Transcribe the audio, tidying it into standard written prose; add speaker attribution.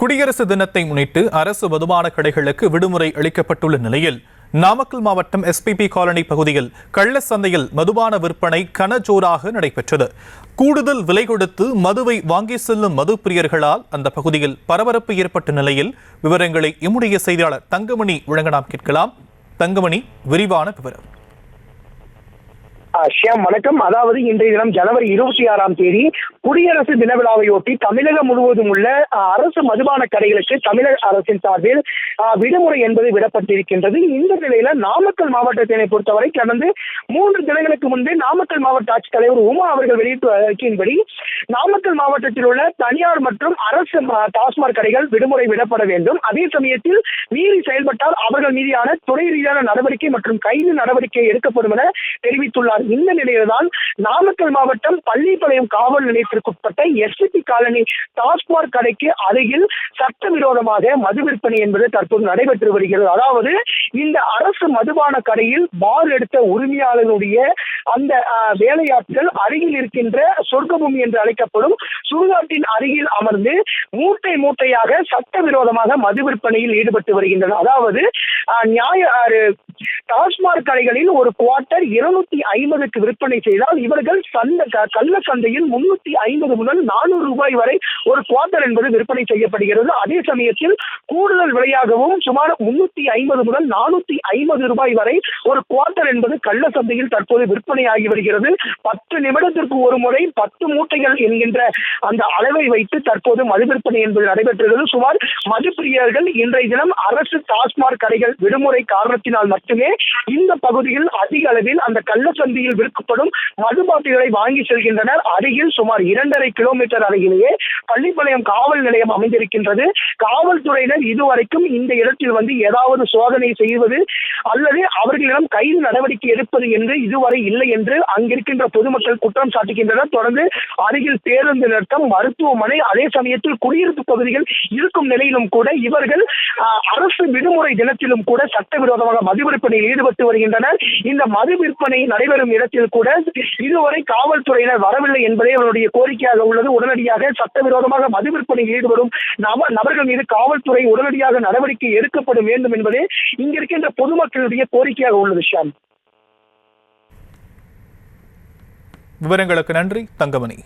Speaker 1: குடியரசு தினத்தை முன்னிட்டு அரசு மதுபான கடைகளுக்கு விடுமுறை அளிக்கப்பட்டுள்ள நிலையில் நாமக்கல் மாவட்டம் எஸ்பிபி காலனி பகுதியில் கள்ள சந்தையில் மதுபான விற்பனை கனஜோராக நடைபெற்றது. கூடுதல் விலை கொடுத்து மதுவை வாங்கி செல்லும் மது பிரியர்களால் அந்த பகுதியில் பரபரப்பு ஏற்பட்ட நிலையில் விவரங்களை எம்முடைய செய்தியாளர் தங்கமணி வழங்க நாம் கேட்கலாம். தங்கமணி, விரிவான விவரம்.
Speaker 2: ஷியாம், வணக்கம். அதாவது இன்றைய தினம் ஜனவரி 26ஆம் தேதி குடியரசு தின விழாவையொட்டி தமிழகம் முழுவதும் உள்ள அரசு மதுபான கடைகளுக்கு தமிழக அரசின் சார்பில் விடுமுறை என்பது விடப்பட்டிருக்கின்றது. இந்த நிலையில நாமக்கல் மாவட்டத்தினை பொறுத்தவரை கடந்த 3 தினங்களுக்கு முன்பே நாமக்கல் மாவட்ட ஆட்சித்தலைவர் உமா அவர்கள் வெளியிட்ட அறிக்கையின்படி நாமக்கல் மாவட்டத்தில் உள்ள தனியார் மற்றும் அரசு டாஸ்மாக் கடைகள் விடுமுறை விடப்பட வேண்டும். அதே சமயத்தில் மீறி செயல்பட்டால் அவர்கள் மீதான துறை ரீதியான நடவடிக்கை மற்றும் கைது நடவடிக்கை எடுக்கப்படும் என தெரிவித்துள்ளார். இந்த நிலையில்தான் நாமக்கல் மாவட்டம் பள்ளிப்பாளையம் காவல் நிலையத்திற்குட்பட்ட எஸ்பிபி காலனி டாஸ்மாக் கடைக்கு அருகில் சட்டவிரோதமாக மது விற்பனை என்பது தற்போது நடைபெற்று வருகிறது. அதாவது இந்த அரசு மதுபான கடையில் பார் எடுத்த உரிமையாளர்களுடைய அந்த வேலையாட்கள் அருகில் இருக்கின்ற சொர்க்கபூமி என்று அழைக்கப்படும் சுடுகாட்டின் அருகில் அமர்ந்து மூட்டை மூட்டையாக சட்டவிரோதமாக மது விற்பனையில் ஈடுபட்டு வருகின்றனர். அதாவது டாஸ்மாக் கடைகளில் ஒரு குவார்ட்டர் 250க்கு விற்பனை செய்தால் இவர்கள் கள்ள சந்தையில் 350 முதல் 400 ரூபாய் வரை ஒரு குவார்ட்டர் என்பது விற்பனை செய்யப்படுகிறது. அதே சமயத்தில் கூடுதல் விலையாகவும் சுமார் 350 முதல் 450 ரூபாய் வரை ஒரு குவார்ட்டர் என்பது கள்ள சந்தையில் தற்போது விற்பனையாகி வருகிறது. 10 நிமிடத்திற்கு ஒரு முறை 10 மூட்டைகள் என்கின்ற அந்த அளவை வைத்து தற்போது மது விற்பனை என்பது நடைபெற்றது. சுமார் மது பிரியர்கள் இன்றைய தினம் அரசு டாஸ்மாக் கடைகள் விடுமுறை காரணத்தினால் மட்டுமே இந்த பகுதியில் அதிக அளவில் அந்த கள்ள சந்தையில் விற்கப்படும் மது பாட்டில்களை வாங்கி செல்கின்றனர். அருகில் சுமார் 2.5 கிலோமீட்டர் அருகிலேயே பள்ளிப்பாளையம் காவல் நிலையம் அமைந்திருக்கின்றது. காவல்துறையினர் இதுவரைக்கும் இந்த இடத்தில் வந்து ஏதாவது சோதனை செய்வது அல்லது அவர்களிடம் கைது நடவடிக்கை எடுப்பது என்று இதுவரை இல்லை என்று அங்கிருக்கின்ற பொதுமக்கள் குற்றம் சாட்டுகின்றனர். தொடர்ந்து அருகில் பேருந்து நிறுத்தம், மருத்துவமனை, அதே சமயத்தில் குடியிருப்பு பகுதிகள் இருக்கும் நிலையிலும் கூட இவர்கள் அரசு விடுமுறை தினத்திலும் கூட சட்டவிரோதமாக மது விற்பனையில் ஈடுபட்டு வருகின்றனர். இந்த மது விற்பனை நடைபெறும் இடத்தில் கூட இதுவரை காவல்துறையினர் வரவில்லை என்பதே அவருடைய கோரிக்கையாக உள்ளது. உடனடியாக சட்டவிரோதமாக மது விற்பனையில் ஈடுபடும் நபர்கள் மீது காவல்துறை உடனடியாக நடவடிக்கை எடுக்கப்பட வேண்டும் என்பதே இங்கிருக்கின்ற பொதுமக்களுடைய கோரிக்கையாக உள்ளது. ஷாம்,
Speaker 1: விவரங்களுக்கு நன்றி தங்கமணி.